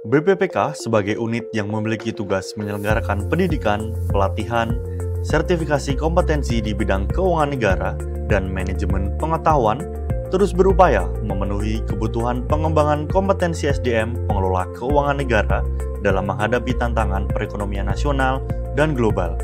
BPPK sebagai unit yang memiliki tugas menyelenggarakan pendidikan, pelatihan, sertifikasi kompetensi di bidang keuangan negara, dan manajemen pengetahuan, terus berupaya memenuhi kebutuhan pengembangan kompetensi SDM pengelola keuangan negara dalam menghadapi tantangan perekonomian nasional dan global.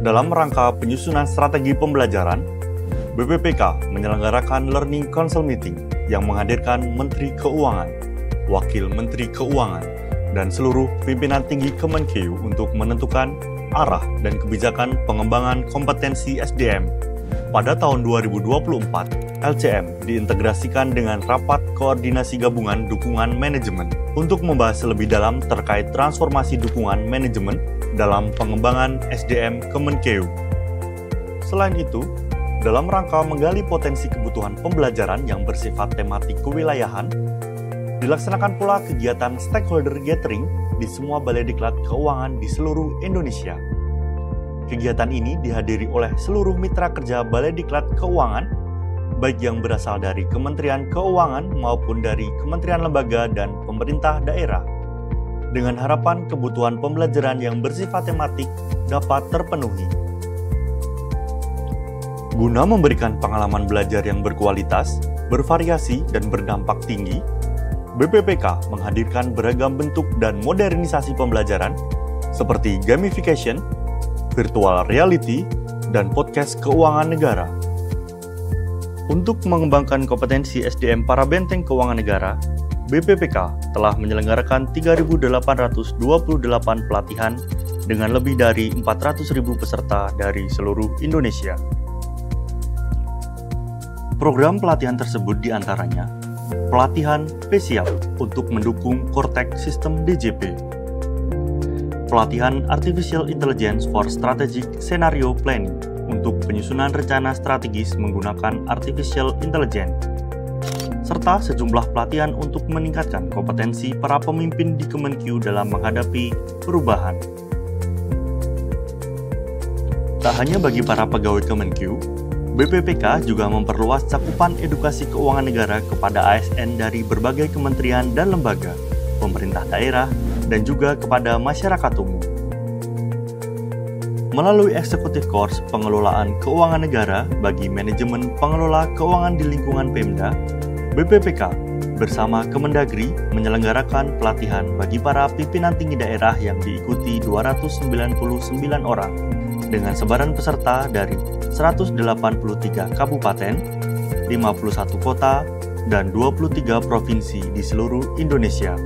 Dalam rangka penyusunan strategi pembelajaran, BPPK menyelenggarakan Learning Council Meeting yang menghadirkan Menteri Keuangan, Wakil Menteri Keuangan, dan seluruh pimpinan tinggi Kemenkeu untuk menentukan arah dan kebijakan pengembangan kompetensi SDM. Pada tahun 2024, LCM diintegrasikan dengan Rapat Koordinasi Gabungan Dukungan Manajemen untuk membahas lebih dalam terkait transformasi dukungan manajemen dalam pengembangan SDM Kemenkeu. Selain itu, dalam rangka menggali potensi kebutuhan pembelajaran yang bersifat tematik kewilayahan, dilaksanakan pula kegiatan stakeholder gathering di semua balai diklat keuangan di seluruh Indonesia. Kegiatan ini dihadiri oleh seluruh mitra kerja balai diklat keuangan, baik yang berasal dari Kementerian Keuangan maupun dari kementerian lembaga dan pemerintah daerah, dengan harapan kebutuhan pembelajaran yang bersifat tematik dapat terpenuhi. Guna memberikan pengalaman belajar yang berkualitas, bervariasi, dan berdampak tinggi, BPPK menghadirkan beragam bentuk dan modernisasi pembelajaran seperti gamification, virtual reality, dan podcast keuangan negara. Untuk mengembangkan kompetensi SDM para benteng keuangan negara, BPPK telah menyelenggarakan 3.828 pelatihan dengan lebih dari 400.000 peserta dari seluruh Indonesia. Program pelatihan tersebut diantaranya pelatihan PSIAP untuk mendukung Kortek Sistem DJP, pelatihan Artificial Intelligence for Strategic Scenario Planning untuk penyusunan rencana strategis menggunakan Artificial Intelligence, serta sejumlah pelatihan untuk meningkatkan kompetensi para pemimpin di Kemenkeu dalam menghadapi perubahan. Tak hanya bagi para pegawai Kemenkeu, BPPK juga memperluas cakupan edukasi keuangan negara kepada ASN dari berbagai kementerian dan lembaga, pemerintah daerah, dan juga kepada masyarakat umum. Melalui Executive Course Pengelolaan Keuangan Negara bagi manajemen pengelola keuangan di lingkungan Pemda, BPPK bersama Kemendagri menyelenggarakan pelatihan bagi para pimpinan tinggi daerah yang diikuti 299 orang dengan sebaran peserta dari 183 kabupaten, 51 kota, dan 23 provinsi di seluruh Indonesia.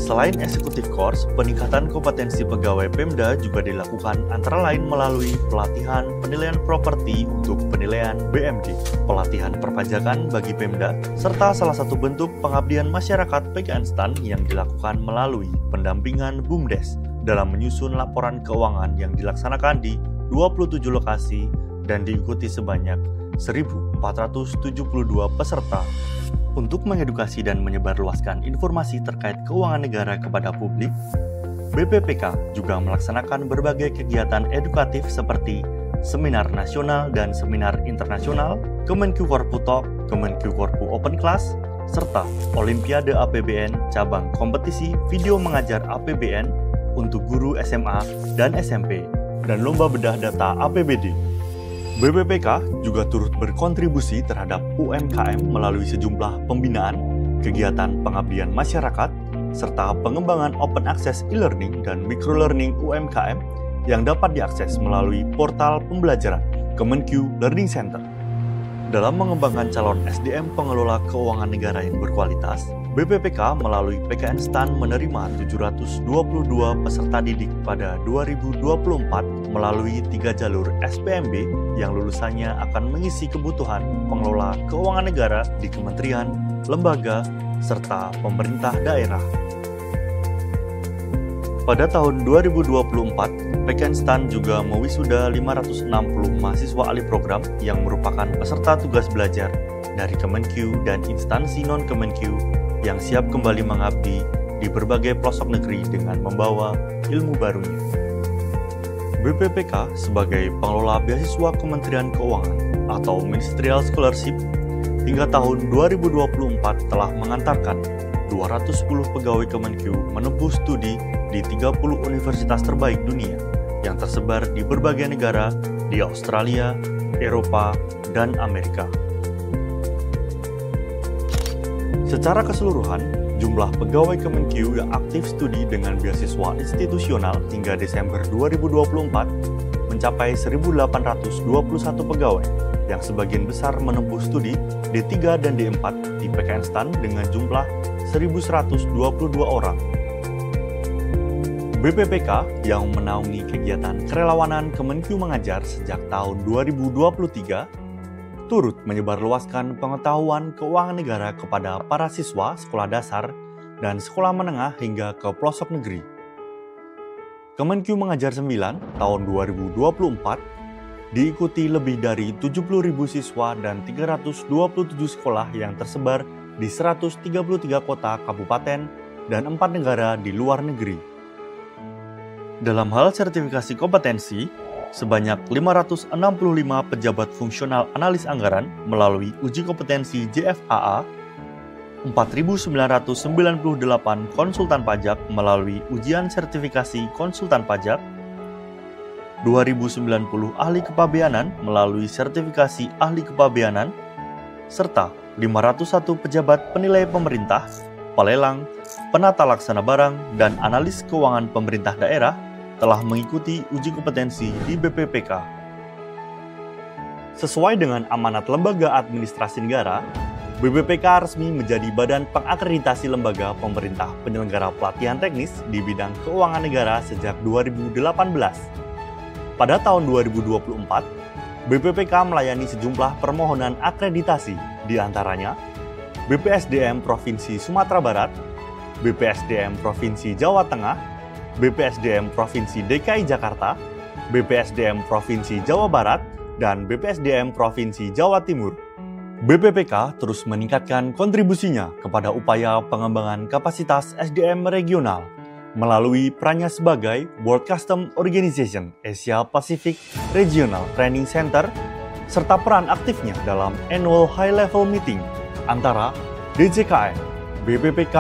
Selain Executive Course, peningkatan kompetensi pegawai Pemda juga dilakukan antara lain melalui pelatihan penilaian properti untuk penilaian BMD, pelatihan perpajakan bagi Pemda, serta salah satu bentuk pengabdian masyarakat PKN-STAN yang dilakukan melalui pendampingan BUMDes dalam menyusun laporan keuangan yang dilaksanakan di 27 lokasi dan diikuti sebanyak 1.472 peserta. Untuk mengedukasi dan menyebarluaskan informasi terkait keuangan negara kepada publik, BPPK juga melaksanakan berbagai kegiatan edukatif seperti seminar nasional dan seminar internasional, Kemenkeu Korpu Talk, Kemenkeu Korpu Open Class, serta Olimpiade APBN cabang kompetisi video mengajar APBN untuk guru SMA dan SMP, dan lomba bedah data APBD. BPPK juga turut berkontribusi terhadap UMKM melalui sejumlah pembinaan, kegiatan pengabdian masyarakat, serta pengembangan open access e-learning dan microlearning UMKM yang dapat diakses melalui portal pembelajaran Kemenkeu Learning Center. Dalam mengembangkan calon SDM pengelola keuangan negara yang berkualitas, BPPK melalui PKN-STAN menerima 722 peserta didik pada 2024 melalui 3 jalur SPMB yang lulusannya akan mengisi kebutuhan pengelola keuangan negara di kementerian, lembaga, serta pemerintah daerah. Pada tahun 2024, PKN-STAN juga mewisuda 560 mahasiswa ahli program yang merupakan peserta tugas belajar dari Kemenkeu dan instansi non-Kemenkeu yang siap kembali mengabdi di berbagai pelosok negeri dengan membawa ilmu barunya. BPPK sebagai pengelola beasiswa Kementerian Keuangan atau Ministerial Scholarship hingga tahun 2024 telah mengantarkan 210 pegawai Kemenq menempuh studi di 30 universitas terbaik dunia yang tersebar di berbagai negara di Australia, Eropa, dan Amerika. Secara keseluruhan, jumlah pegawai Kemenq yang aktif studi dengan beasiswa institusional hingga Desember 2024 mencapai 1.821 pegawai, yang sebagian besar menempuh studi D3 dan D4 di PKN dengan jumlah 1.122 orang. BPPK yang menaungi kegiatan kerelawanan Kemenq Mengajar sejak tahun 2023 turut menyebarluaskan pengetahuan keuangan negara kepada para siswa sekolah dasar dan sekolah menengah hingga ke pelosok negeri. Kemenq Mengajar 9 tahun 2024 diikuti lebih dari 70.000 siswa dan 327 sekolah yang tersebar di 133 kota kabupaten dan 4 negara di luar negeri. Dalam hal sertifikasi kompetensi, sebanyak 565 pejabat fungsional analis anggaran melalui uji kompetensi JFAA, 4.998 konsultan pajak melalui ujian sertifikasi konsultan pajak, 2.090 ahli kepabeanan melalui sertifikasi ahli kepabeanan, serta 501 pejabat penilai pemerintah, pelelang, penata laksana barang, dan analis keuangan pemerintah daerah telah mengikuti uji kompetensi di BPPK. Sesuai dengan amanat Lembaga Administrasi Negara, BPPK resmi menjadi badan pengakreditasi lembaga pemerintah penyelenggara pelatihan teknis di bidang keuangan negara sejak 2018. Pada tahun 2024, BPPK melayani sejumlah permohonan akreditasi, di antaranya BPSDM Provinsi Sumatera Barat, BPSDM Provinsi Jawa Tengah, BPSDM Provinsi DKI Jakarta, BPSDM Provinsi Jawa Barat, dan BPSDM Provinsi Jawa Timur. BPPK terus meningkatkan kontribusinya kepada upaya pengembangan kapasitas SDM regional melalui perannya sebagai World Custom Organization Asia Pacific Regional Training Center, serta peran aktifnya dalam Annual High Level Meeting antara DJKN, BPPK,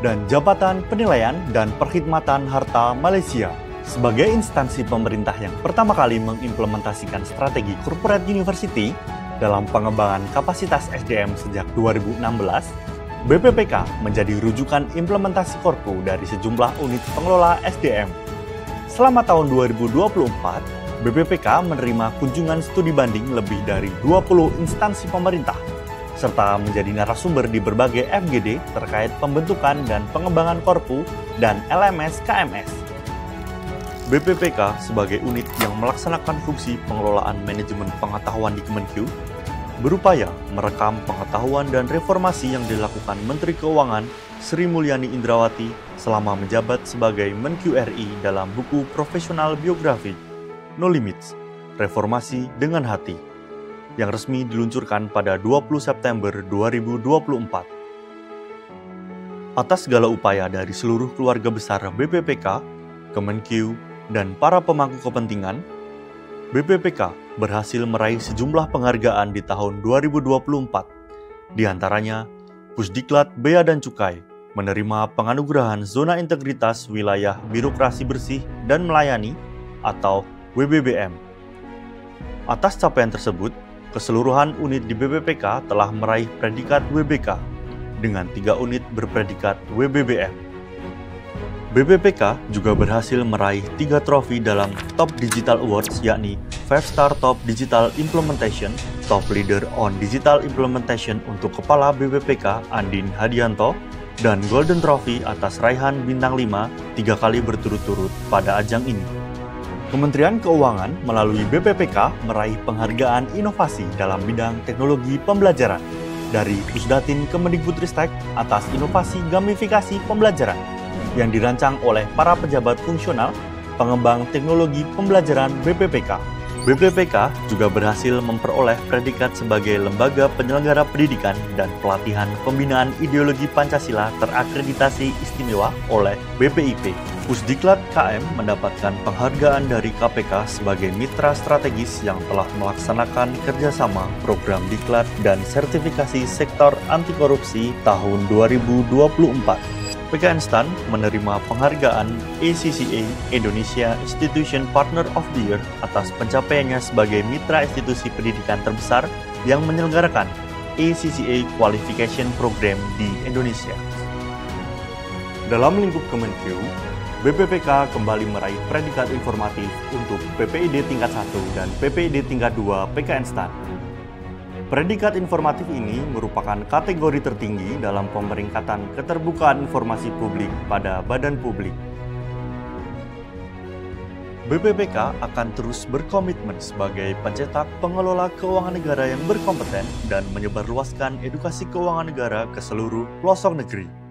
dan Jabatan Penilaian dan Perkhidmatan Harta Malaysia sebagai instansi pemerintah yang pertama kali mengimplementasikan strategi Corporate University dalam pengembangan kapasitas SDM sejak 2016. BPPK menjadi rujukan implementasi Korpu dari sejumlah unit pengelola SDM. Selama tahun 2024, BPPK menerima kunjungan studi banding lebih dari 20 instansi pemerintah, serta menjadi narasumber di berbagai FGD terkait pembentukan dan pengembangan Korpu dan LMS KMS. BPPK sebagai unit yang melaksanakan fungsi pengelolaan manajemen pengetahuan di Kemenq, berupaya merekam pengetahuan dan reformasi yang dilakukan Menteri Keuangan Sri Mulyani Indrawati selama menjabat sebagai Menq RI dalam buku profesional biografi No Limits, Reformasi dengan Hati, yang resmi diluncurkan pada 20 September 2024. Atas segala upaya dari seluruh keluarga besar BPPK, Kemenq, dan para pemangku kepentingan, BPPK berhasil meraih sejumlah penghargaan di tahun 2024. Di antaranya, Pusdiklat Bea dan Cukai menerima penganugerahan Zona Integritas Wilayah Birokrasi Bersih dan Melayani atau WBBM. Atas capaian tersebut, keseluruhan unit di BPPK telah meraih predikat WBK, dengan 3 unit berpredikat WBBM. BPPK juga berhasil meraih 3 trofi dalam Top Digital Awards, yakni 5-Star Top Digital Implementation, Top Leader on Digital Implementation untuk Kepala BPPK Andin Hadianto, dan Golden Trophy atas raihan bintang 5 3 kali berturut-turut pada ajang ini. Kementerian Keuangan melalui BPPK meraih penghargaan inovasi dalam bidang teknologi pembelajaran dari Pusdatin Kemendikbudristek atas inovasi gamifikasi pembelajaran yang dirancang oleh para pejabat fungsional pengembang teknologi pembelajaran BPPK. BPPK juga berhasil memperoleh predikat sebagai lembaga penyelenggara pendidikan dan pelatihan pembinaan ideologi Pancasila terakreditasi istimewa oleh BPIP. Pusdiklat KM mendapatkan penghargaan dari KPK sebagai mitra strategis yang telah melaksanakan kerjasama program diklat dan sertifikasi sektor anti korupsi tahun 2024. PKN STAN menerima penghargaan ACCA Indonesia Institution Partner of the Year atas pencapaiannya sebagai mitra institusi pendidikan terbesar yang menyelenggarakan ACCA Qualification Program di Indonesia. Dalam lingkup Kemenkeu, BPPK kembali meraih predikat informatif untuk PPID tingkat 1 dan PPID tingkat 2 PKN STAN. Predikat informatif ini merupakan kategori tertinggi dalam pemeringkatan keterbukaan informasi publik pada badan publik. BPPK akan terus berkomitmen sebagai pencetak pengelola keuangan negara yang berkompeten dan menyebarluaskan edukasi keuangan negara ke seluruh pelosok negeri.